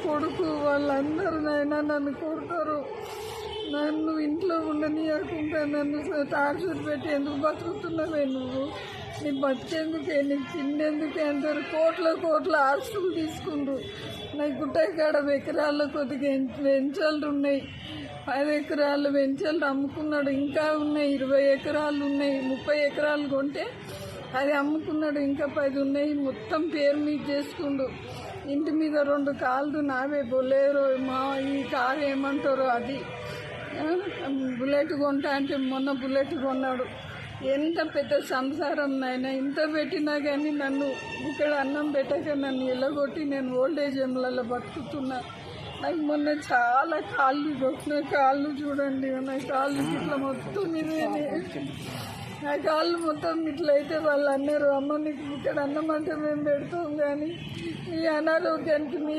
కొడుకు వాళ్ళందరూ నాయన నన్ను కొడతారు. నన్ను ఇంట్లో ఉండనీయకుండా నన్ను టార్చర్ పెట్టి ఎందుకు బతుకుతున్నావే నువ్వు? నీ బతికేందుకే, నీకు తిండేందుకే అంటారు. కోట్ల ఆస్తులు తీసుకుండ్రు. నాకు గుట్టకాడ ఎకరాల కొద్దిగా వెంచలు ఉన్నాయి. 10 ఎకరాలు వెంచలు అమ్ముకున్నాడు. ఇంకా ఉన్నాయి, 20 ఎకరాలు ఉన్నాయి. 30 ఎకరాలు కొంటే అది అమ్ముకున్నాడు. ఇంకా 10 ఉన్నాయి. మొత్తం పేరు మీద చేసుకుండు. ఇంటి మీద 2 కార్లు నావే, బొలేరో. మా ఈ కారు ఏమంటారో అది. బుల్లెట్ కొంటా అంటే మొన్న బుల్లెట్ కొన్నాడు. ఎంత పెద్ద సంసారం నాయన. ఇంత పెట్టినా కానీ నన్ను ఇక్కడ అన్నం పెట్టక నన్ను ఎల్లగొట్టి నేను ఓల్డేజ్ హోమ్లలో బతుకుతున్నా. నాకు మొన్న చాలా కాళ్ళు కొట్టిన కాళ్ళు చూడండి. నా కాళ్ళు ఇట్లా మొత్తం ఇదేనే. నా కాళ్ళు మొత్తం ఇట్లయితే వాళ్ళు అన్నారు, అమ్మ నీకు ఇక్కడ అన్నం అంటే మేము పెడతాం, కానీ ఈ అనారోగ్యానికి మీ